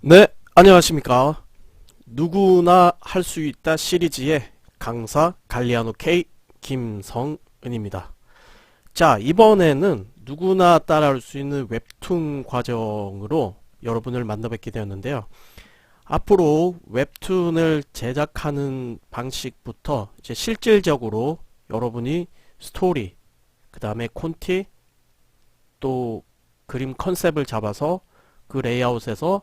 네, 안녕하십니까. 누구나 할 수 있다 시리즈의 강사 갈리아노 K 김성은입니다. 자, 이번에는 누구나 따라할 수 있는 웹툰 과정으로 여러분을 만나 뵙게 되었는데요. 앞으로 웹툰을 제작하는 방식부터 이제 실질적으로 여러분이 스토리, 그 다음에 콘티, 또 그림 컨셉을 잡아서 그 레이아웃에서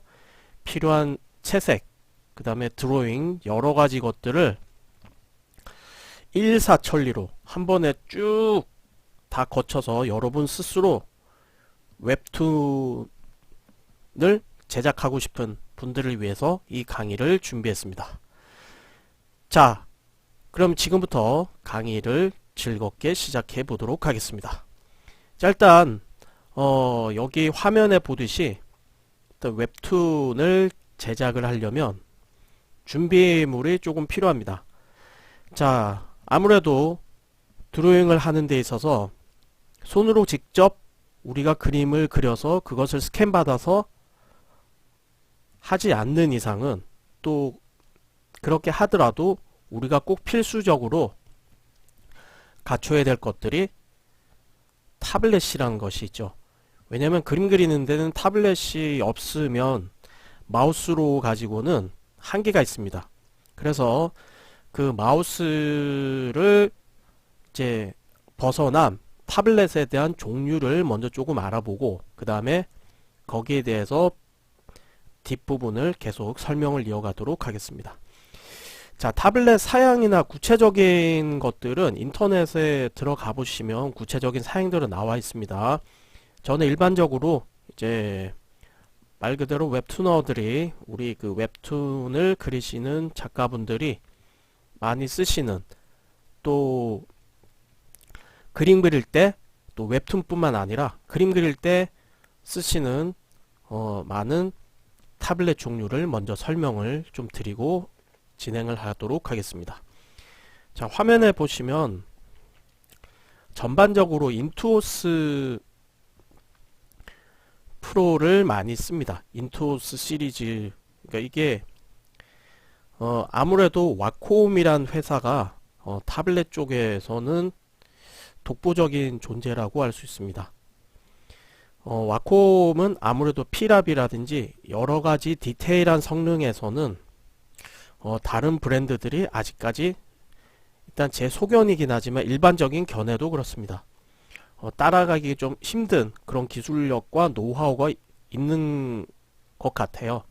필요한 채색, 그 다음에 드로잉 여러 가지 것들을 일사천리로 한 번에 쭉 다 거쳐서 여러분 스스로 웹툰을 제작하고 싶은 분들을 위해서 이 강의를 준비했습니다. 자, 그럼 지금부터 강의를 즐겁게 시작해 보도록 하겠습니다. 자, 일단 여기 화면에 보듯이 일단 웹툰을 제작을 하려면 준비물이 조금 필요합니다. 자, 아무래도 드로잉을 하는 데 있어서 손으로 직접 우리가 그림을 그려서 그것을 스캔 받아서 하지 않는 이상은, 또 그렇게 하더라도 우리가 꼭 필수적으로 갖춰야 될 것들이 타블렛이라는 것이 있죠. 왜냐면 그림 그리는 데는 타블렛이 없으면 마우스로 가지고는 한계가 있습니다. 그래서 그 마우스를 이제 벗어난 타블렛에 대한 종류를 먼저 조금 알아보고, 그 다음에 거기에 대해서 뒷부분을 계속 설명을 이어가도록 하겠습니다. 자, 타블렛 사양이나 구체적인 것들은 인터넷에 들어가 보시면 구체적인 사양들은 나와 있습니다. 저는 일반적으로 이제 말 그대로 웹투너들이, 우리 그 웹툰을 그리시는 작가분들이 많이 쓰시는, 또 그림 그릴 때, 또 웹툰뿐만 아니라 그림 그릴 때 쓰시는 많은 타블렛 종류를 먼저 설명을 좀 드리고 진행을 하도록 하겠습니다. 자, 화면에 보시면 전반적으로 인투오스 프로를 많이 씁니다. 인투오스 시리즈. 그러니까 이게 아무래도 와콤이란 회사가 타블렛 쪽에서는 독보적인 존재라고 할 수 있습니다. 와콤은 아무래도 피랍이라든지 여러가지 디테일한 성능에서는 다른 브랜드들이 아직까지, 일단 제 소견이긴 하지만 일반적인 견해도 그렇습니다. 따라가기 좀 힘든 그런 기술력과 노하우가 있는 것 같아요.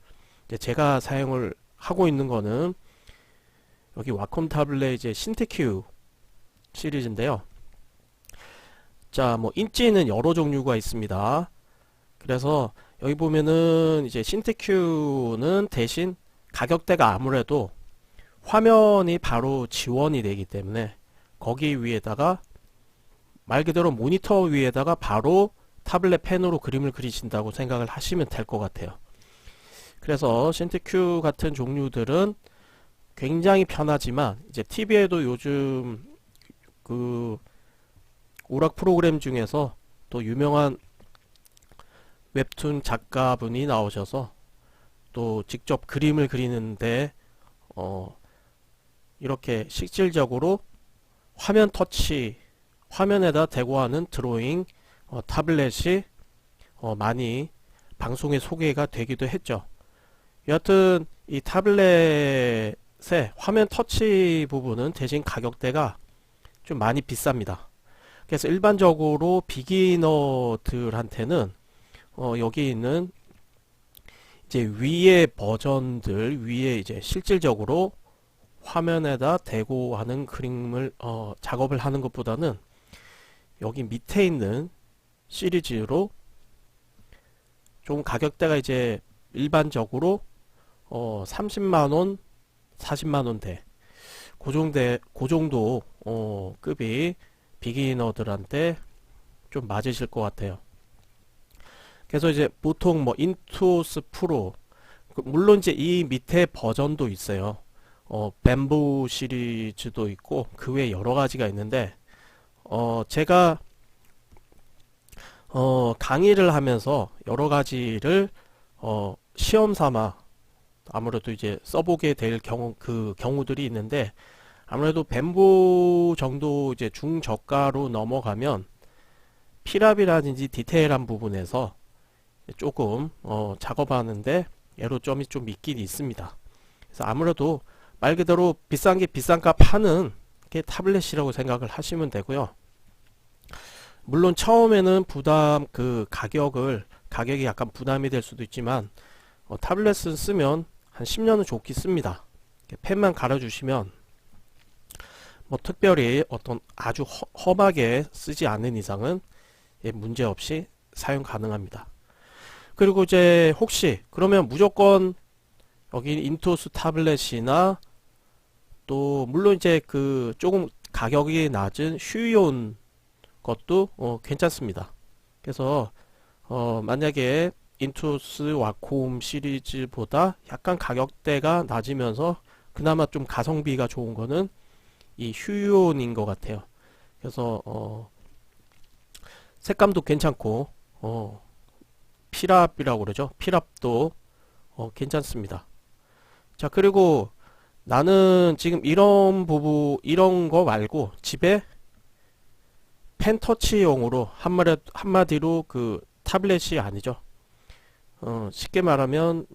이제 제가 사용을 하고 있는 거는 여기 와콤 타블렛 이제 신테큐 시리즈인데요. 자, 뭐 인지는 여러 종류가 있습니다. 그래서 여기 보면은 이제 신테큐는 대신 가격대가 아무래도 화면이 바로 지원이 되기 때문에 거기 위에다가 말 그대로 모니터 위에다가 바로 타블렛 펜으로 그림을 그리신다고 생각을 하시면 될 것 같아요. 그래서 신테큐 같은 종류들은 굉장히 편하지만, 이제 TV에도 요즘 그 오락 프로그램 중에서 또 유명한 웹툰 작가분이 나오셔서 또 직접 그림을 그리는데 이렇게 실질적으로 화면 터치, 화면에다 대고 하는 드로잉 타블렛이 많이 방송에 소개가 되기도 했죠. 여하튼 이 타블렛의 화면 터치 부분은 대신 가격대가 좀 많이 비쌉니다. 그래서 일반적으로 비기너들한테는 여기 있는 이제 위에 버전들 위에 이제 실질적으로 화면에다 대고 하는 그림을 작업을 하는 것보다는 여기 밑에 있는 시리즈로 좀 가격대가 이제 일반적으로 30만원, 40만원대 그 정도 급이 비기너들한테 좀 맞으실 것 같아요. 그래서 이제 보통 뭐 인투오스 프로, 물론 이제 이 밑에 버전도 있어요. 뱀부 시리즈도 있고 그 외에 여러 가지가 있는데, 제가 강의를 하면서 여러 가지를 시험 삼아 아무래도 이제 써보게 될 경우들이 있는데, 아무래도 벤보 정도 이제 중저가로 넘어가면 피랍이라든지 디테일한 부분에서 조금 작업하는데 애로점이 좀 있긴 있습니다. 그래서 아무래도 말 그대로 비싼 게 비싼 값 하는 게 타블렛이라고 생각을 하시면 되고요. 물론 처음에는 가격이 약간 부담이 될 수도 있지만, 타블렛을 쓰면 한 10년은 좋게 씁니다. 펜만 갈아주시면 뭐 특별히 어떤 아주 험하게 쓰지 않는 이상은 문제없이 사용 가능합니다. 그리고 이제 혹시 그러면 무조건 여기 인투스 타블렛이나 또 물론 이제 조금 가격이 낮은 휴이온 것도 괜찮습니다. 그래서 만약에 인투스 와콤 시리즈보다 약간 가격대가 낮으면서 그나마 좀 가성비가 좋은 거는 이 휴이온인 것 같아요. 그래서 색감도 괜찮고 피랍이라고 그러죠. 피랍도 괜찮습니다. 자, 그리고 나는 지금 이런 거 말고 집에 펜터치용으로 한마디로 타블렛이 아니죠. 쉽게 말하면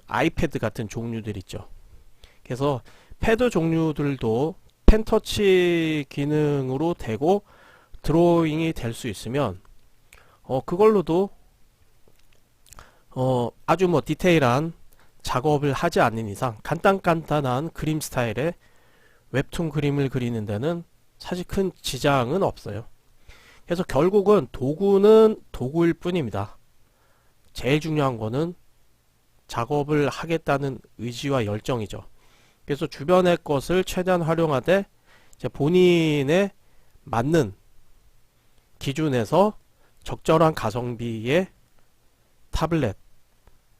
아이패드 같은 종류들 있죠. 그래서 패드 종류들도 펜터치 기능으로 되고 드로잉이 될 수 있으면 그걸로도 아주 뭐 디테일한 작업을 하지 않는 이상 간단한 그림 스타일의 웹툰 그림을 그리는 데는 사실 큰 지장은 없어요. 그래서 결국은 도구는 도구일 뿐입니다. 제일 중요한 거는 작업을 하겠다는 의지와 열정이죠. 그래서 주변의 것을 최대한 활용하되 이제 본인의 맞는 기준에서 적절한 가성비의 타블렛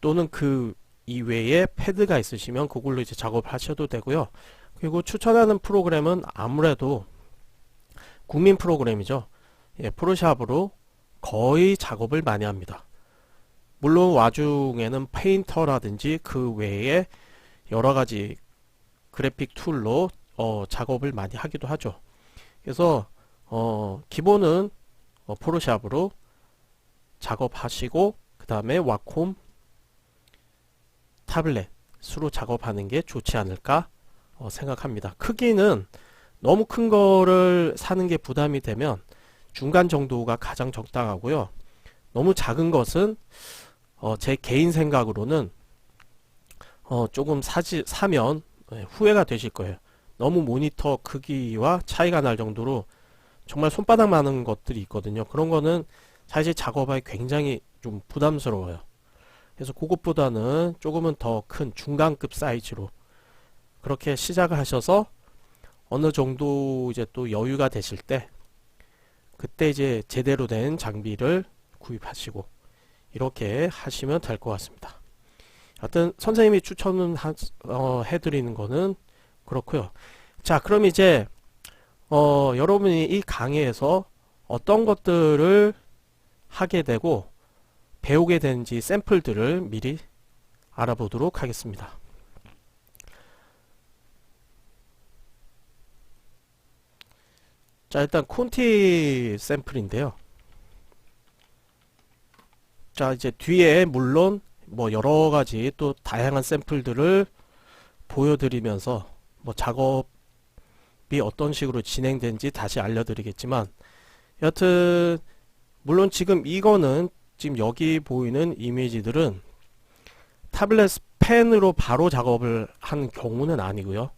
또는 그 이외에 패드가 있으시면 그걸로 이제 작업을 하셔도 되고요. 그리고 추천하는 프로그램은 아무래도 국민 프로그램이죠. 프로샵으로 거의 작업을 많이 합니다. 물론 와중에는 페인터라든지 그 외에 여러가지 그래픽 툴로 작업을 많이 하기도 하죠. 그래서 기본은 프로샵으로 작업하시고 그 다음에 와콤 타블렛으로 작업하는 게 좋지 않을까 생각합니다. 크기는 너무 큰 거를 사는 게 부담이 되면 중간 정도가 가장 적당하고요. 너무 작은 것은 제 개인 생각으로는 조금 사면 후회가 되실 거예요. 너무 모니터 크기와 차이가 날 정도로 정말 손바닥만한 것들이 있거든요. 그런 거는 사실 작업하기 굉장히 좀 부담스러워요. 그래서 그것보다는 조금은 더 큰 중간급 사이즈로 그렇게 시작을 하셔서 어느 정도 이제 또 여유가 되실 때 그때 이제 제대로 된 장비를 구입하시고 이렇게 하시면 될 것 같습니다. 하여튼 선생님이 추천은 해드리는 거는 그렇고요. 자, 그럼 이제 여러분이 이 강의에서 어떤 것들을 하게 되고 배우게 되는지 샘플들을 미리 알아보도록 하겠습니다. 자, 일단 콘티 샘플인데요. 자, 이제 뒤에 물론 뭐 여러가지 또 다양한 샘플들을 보여드리면서 뭐 작업이 어떤 식으로 진행된지 다시 알려드리겠지만, 여하튼 물론 지금 이거는 지금 여기 보이는 이미지들은 타블렛 펜으로 바로 작업을 한 경우는 아니고요.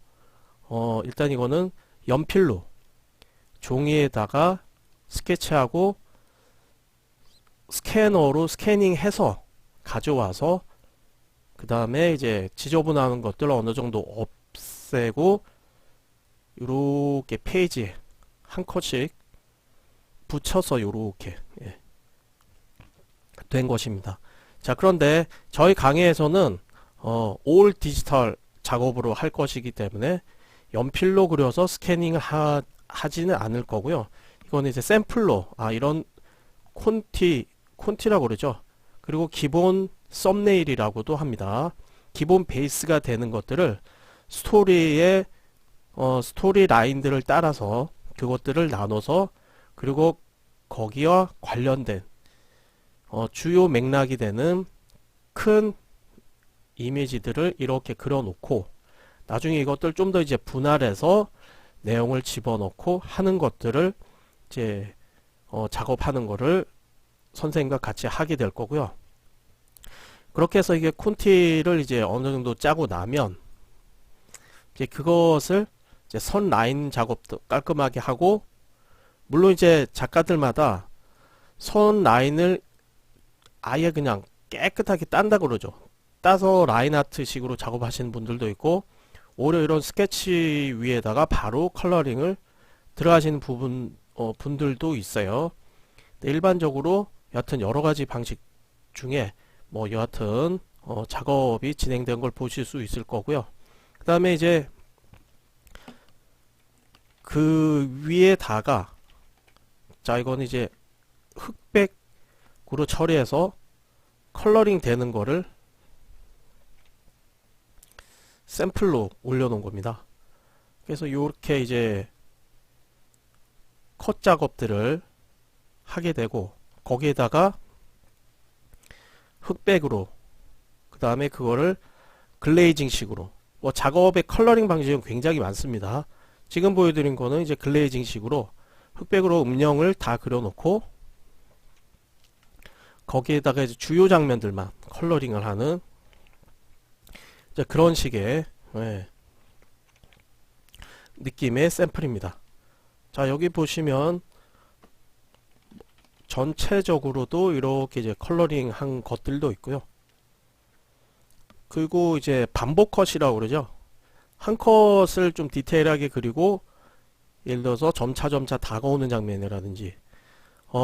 일단 이거는 연필로 종이에다가 스케치하고 스캐너로 스캐닝해서 가져와서 그 다음에 이제 지저분한 것들 어느 정도 없애고 요렇게 페이지에 한 컷씩 붙여서 요렇게 된 것입니다. 자, 그런데 저희 강의에서는 올 디지털 작업으로 할 것이기 때문에 연필로 그려서 스캐닝을 하지는 않을 거고요. 이거는 이제 샘플로 이런 콘티라고 그러죠. 그리고 기본 썸네일이라고도 합니다. 기본 베이스가 되는 것들을 스토리의 스토리 라인들을 따라서 그것들을 나눠서 그리고 거기와 관련된 주요 맥락이 되는 큰 이미지들을 이렇게 그려 놓고 나중에 이것들 좀 더 이제 분할해서 내용을 집어넣고 하는 것들을 이제 작업하는 거를 선생님과 같이 하게 될 거고요. 그렇게 해서 이게 콘티를 이제 어느 정도 짜고 나면 이제 그것을 이제 선 라인 작업도 깔끔하게 하고, 물론 이제 작가들마다 선 라인을 아예 그냥 깨끗하게 딴다 그러죠. 따서 라인 아트 식으로 작업하시는 분들도 있고, 오히려 이런 스케치 위에다가 바로 컬러링을 들어가시는 분들도 있어요. 일반적으로 여하튼 여러가지 방식 중에 뭐 여하튼 작업이 진행된 걸 보실 수 있을 거고요. 그 다음에 이제 그 위에다가 자 이거는 이제 흑백으로 처리해서 컬러링 되는 거를 샘플로 올려놓은 겁니다. 그래서 이렇게 이제 컷 작업들을 하게 되고, 거기에다가 흑백으로 그 다음에 그거를 글레이징 식으로, 뭐 작업의 컬러링 방식은 굉장히 많습니다. 지금 보여드린 거는 이제 글레이징 식으로 흑백으로 음영을 다 그려놓고 거기에다가 이제 주요 장면들만 컬러링을 하는 이제 그런 식의 느낌의 샘플입니다. 자 여기 보시면 전체적으로도 이렇게 이제 컬러링 한 것들도 있고요. 그리고 이제 반복 컷이라고 그러죠. 한 컷을 좀 디테일하게 그리고 예를 들어서 점차 다가오는 장면이라든지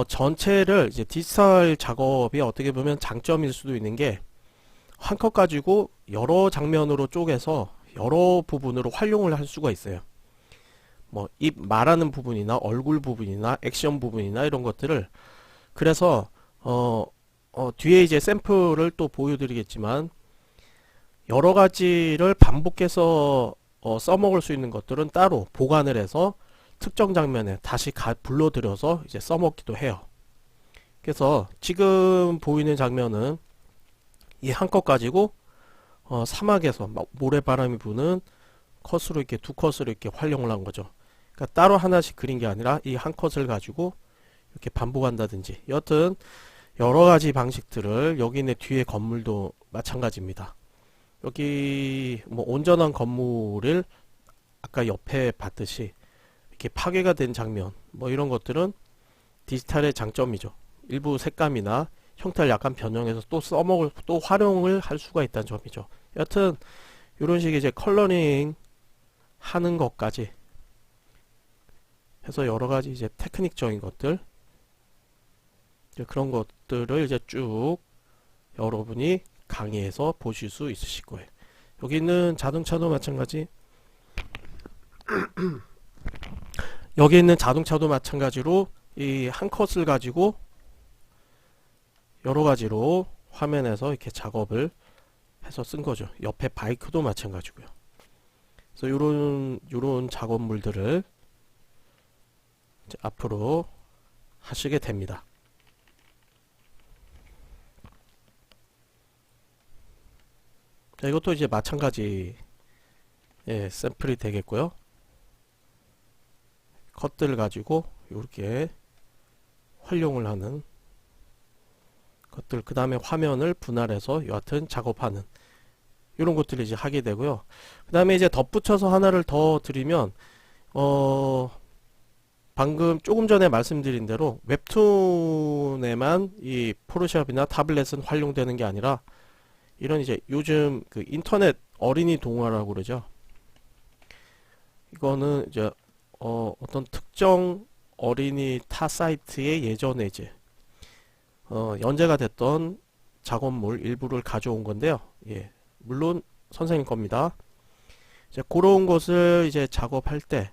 전체를 이제 디지털 작업이 어떻게 보면 장점일 수도 있는 게 한 컷 가지고 여러 장면으로 쪼개서 여러 부분으로 활용을 할 수가 있어요. 뭐 입 말하는 부분이나 얼굴 부분이나 액션 부분이나 이런 것들을, 그래서 뒤에 이제 샘플을 또 보여드리겠지만 여러 가지를 반복해서 써먹을 수 있는 것들은 따로 보관을 해서 특정 장면에 다시 불러들여서 이제 써먹기도 해요. 그래서 지금 보이는 장면은 이 한 컷 가지고 사막에서 막 모래바람이 부는 컷으로 이렇게 두 컷으로 이렇게 활용을 한 거죠. 그러니까 따로 하나씩 그린 게 아니라 이 한 컷을 가지고 이렇게 반복한다든지, 여튼 여러 가지 방식들을, 여기 있는 뒤에 건물도 마찬가지입니다. 여기 뭐 온전한 건물을 아까 옆에 봤듯이 이렇게 파괴가 된 장면, 뭐 이런 것들은 디지털의 장점이죠. 일부 색감이나 형태를 약간 변형해서 또 써먹을, 또 활용을 할 수가 있다는 점이죠. 여튼 이런 식의 이제 컬러링 하는 것까지 해서 여러 가지 이제 테크닉적인 것들, 이제 그런 것들을 이제 쭉 여러분이 강의에서 보실 수 있으실 거예요. 여기 있는 자동차도 마찬가지, 여기 있는 자동차도 마찬가지로 이 한 컷을 가지고 여러 가지로 화면에서 이렇게 작업을 해서 쓴 거죠. 옆에 바이크도 마찬가지고요. 그래서 요런 작업물들을 이제 앞으로 하시게 됩니다. 자, 이것도 이제 마찬가지 샘플이 되겠고요. 컷들을 가지고 이렇게 활용을 하는 것들, 그 다음에 화면을 분할해서 여하튼 작업하는 이런 것들을 이제 하게 되고요. 그 다음에 이제 덧붙여서 하나를 더 드리면 방금 조금 전에 말씀드린 대로 웹툰에만 이 포토샵이나 타블렛은 활용되는 게 아니라 이런 이제 요즘 그 인터넷 어린이 동화라고 그러죠. 이거는 이제 어떤 특정 어린이 타 사이트에 예전에 이제 연재가 됐던 작업물 일부를 가져온 건데요. 예, 물론 선생님 겁니다. 이제 그런 것을 이제 작업할 때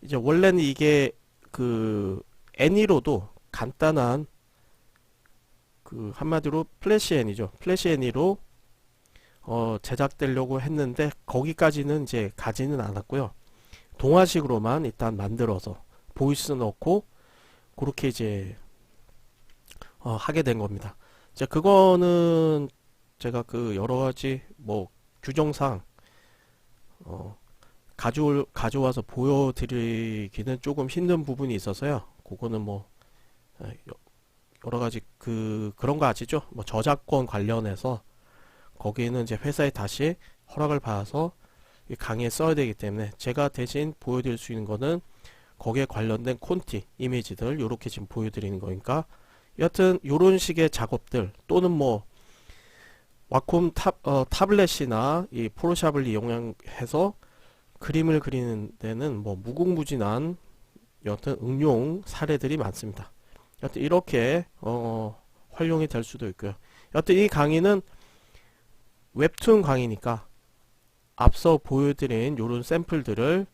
이제 원래는 이게 그 애니로도 간단한 그 한마디로 플래시 애니죠. 플래시 애니로 제작되려고 했는데 거기까지는 이제 가지는 않았고요. 동화식으로만 일단 만들어서 보이스 넣고 그렇게 이제 하게 된 겁니다. 이제 그거는 제가 그 여러 가지 뭐 규정상 가져와서 보여드리기는 조금 힘든 부분이 있어서요. 그거는 뭐 여러 가지 그런 거 아시죠? 뭐 저작권 관련해서 거기에는 이제 회사에 다시 허락을 받아서 이 강의에 써야 되기 때문에 제가 대신 보여드릴 수 있는 거는 거기에 관련된 콘티 이미지들 요렇게 지금 보여드리는 거니까 여하튼 요런 식의 작업들 또는 뭐 와콤 타블렛이나 이 포토샵을 이용해서 그림을 그리는 데는 뭐 무궁무진한 여하튼 응용 사례들이 많습니다. 여하튼 이렇게 활용이 될 수도 있고요. 여하튼 이 강의는 웹툰 강의니까 앞서 보여드린 요런 샘플들을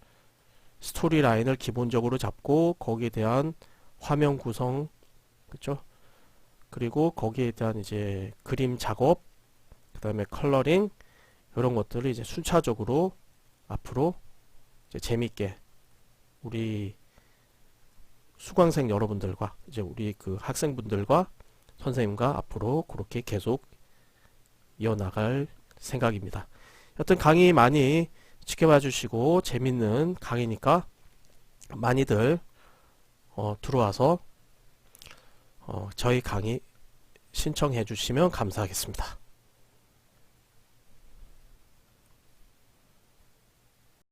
스토리 라인을 기본적으로 잡고 거기에 대한 화면 구성, 그쵸? 그리고 거기에 대한 이제 그림 작업, 그 다음에 컬러링 이런 것들을 이제 순차적으로 앞으로 이제 재밌게 우리 수강생 여러분들과 이제 우리 그 학생분들과 선생님과 앞으로 그렇게 계속 이어나갈 생각입니다. 여튼 강의 많이 지켜봐 주시고 재밌는 강의니까 많이들 들어와서 저희 강의 신청해 주시면 감사하겠습니다.